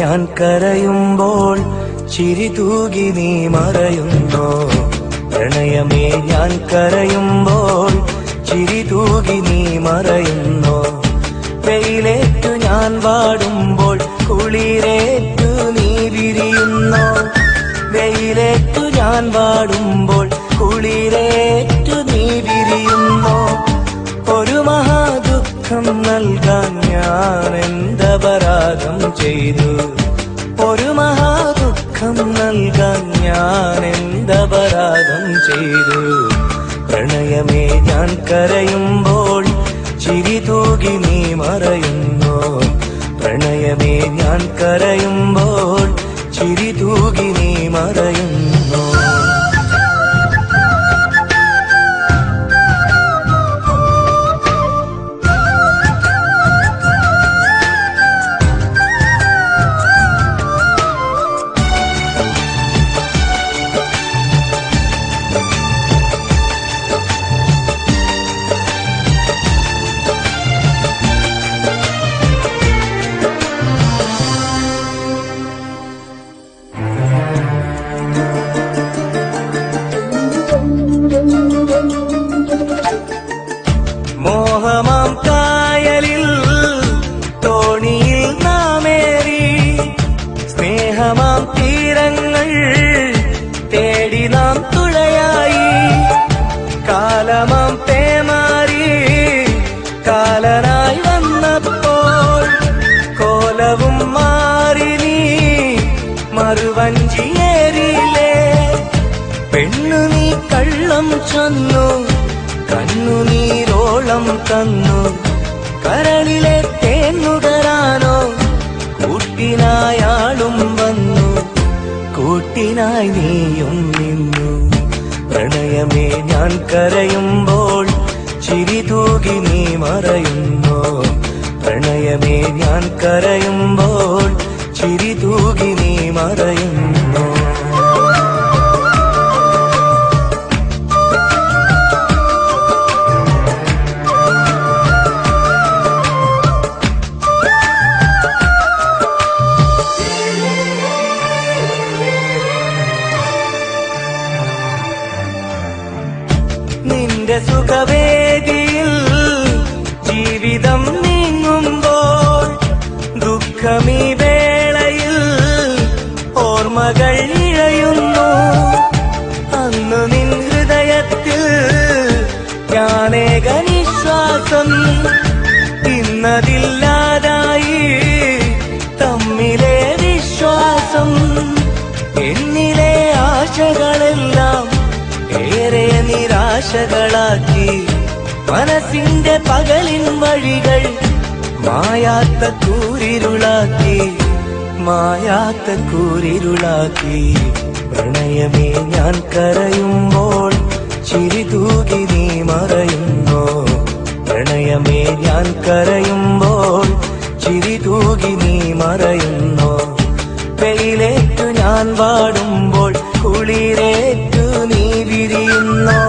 ഞാൻ കരയുമ്പോൾ ചിരി തൂകി നീ മറയുന്നോ? പ്രണയമേ ഞാൻ കരയുമ്പോൾ ചിരി തൂകി നീ മറയുന്നോ? വെയിലേറ്റു ഞാൻ വാടുമ്പോൾ കുളിരേറ്റു നീ വിരിയുന്നോ? വെയിലേറ്റു ഞാൻ വാടുമ്പോൾ കുളിരേറ്റു നീ വിരിയുന്നോ? ഒരു മഹാദുഃഖം നൽകാൻ ഞാൻ എന്തപരാധം ചെയ്തു? ഒരു മഹാദുഃഖം നൽകാൻ ഞാൻ എന്തപരാധം ചെയ്തു? പ്രണയമേ ഞാൻ കരയുമ്പോൾ ചിരി തൂകി നീ മറയുന്നോ? പ്രണയമേ ഞാൻ കരയുമ്പോൾ ചിരി തൂകി നീ മറയുന്നോ? മോഹമാം കായലിൽ തോണിയിൽ നാമേറി, സ്നേഹമാം തീരങ്ങൾ തേടി നാം തുഴയായി. കാലമാം പേമാരി കാലനായി വന്നപ്പോൾ കോലവും മാറി നീ മറുവഞ്ചിയേറിയില്ലേ? പെണ്ണു നീ കള്ളം ചൊന്നു, കണ്ണുനീരോളം തന്നു, കരളിലെ തേന്നുകരാനോ കൂട്ടിനായാളും വന്നു, കൂട്ടിനായി നീയും നിന്നു. പ്രണയമേ ഞാൻ കരയുമ്പോൾ ചിരി തൂകി നീ മറയുന്നോ? പ്രണയമേ ഞാൻ കരയുമ്പോൾ ചിരി തൂകി നീ മറയുന്നോ? നിന്റെ സുഖവേദിയിൽ ജീവിതം നീങ്ങുമ്പോൾ ദുഃഖമീ വേളയിൽ ഓർമ്മകൾ ഇഴയുന്നു. അന്നു നിൻ ഹൃദയത്തിൽ ഞാനേക നിശ്വാസം, ഇന്നതില്ലാതായി തമ്മിലെ വിശ്വാസം. എന്നിലെ ആശകളെല്ലാം ഏറെ നിരാശകളാക്കി, മനസ്സിന്റെ പകലിൻ വഴികൾ മായാത്ത കൂരിരുളാക്കി, മായാത്ത കൂരിരുളാക്കി. പ്രണയമേ ഞാൻ കരയുമ്പോൾ ചിരി തൂകി നീ മറയുന്നോ? പ്രണയമേ ഞാൻ കരയുമ്പോൾ ചിരി തൂകി നീ മറയുന്നോ? വെയിലേറ്റു ഞാൻ വാടുമ്പോൾ കുളിരേറ്റു നീ വിരിയുന്നോ?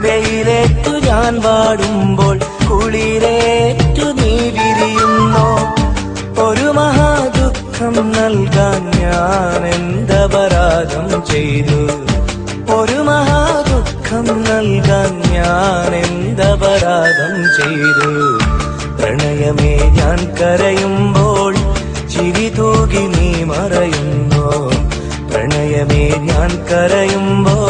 വെയിലേറ്റു ഞാൻ വാടുമ്പോൾ കുളിരേറ്റു നീ വിരിയുന്നോ? ഒരു മഹാദുഃഖം നൽകാൻ ഞാൻ എന്തപരാധം ചെയ്തു? ഒരു മഹാദുഃഖം നൽകാൻ ഞാൻ എന്തപരാധം ചെയ്തു? പ്രണയമേ ഞാൻ കരയുമ്പോൾ ചിരി തൂകി നീ മറയുന്നോ? പ്രണയമേ ഞാൻ കരയുമ്പോൾ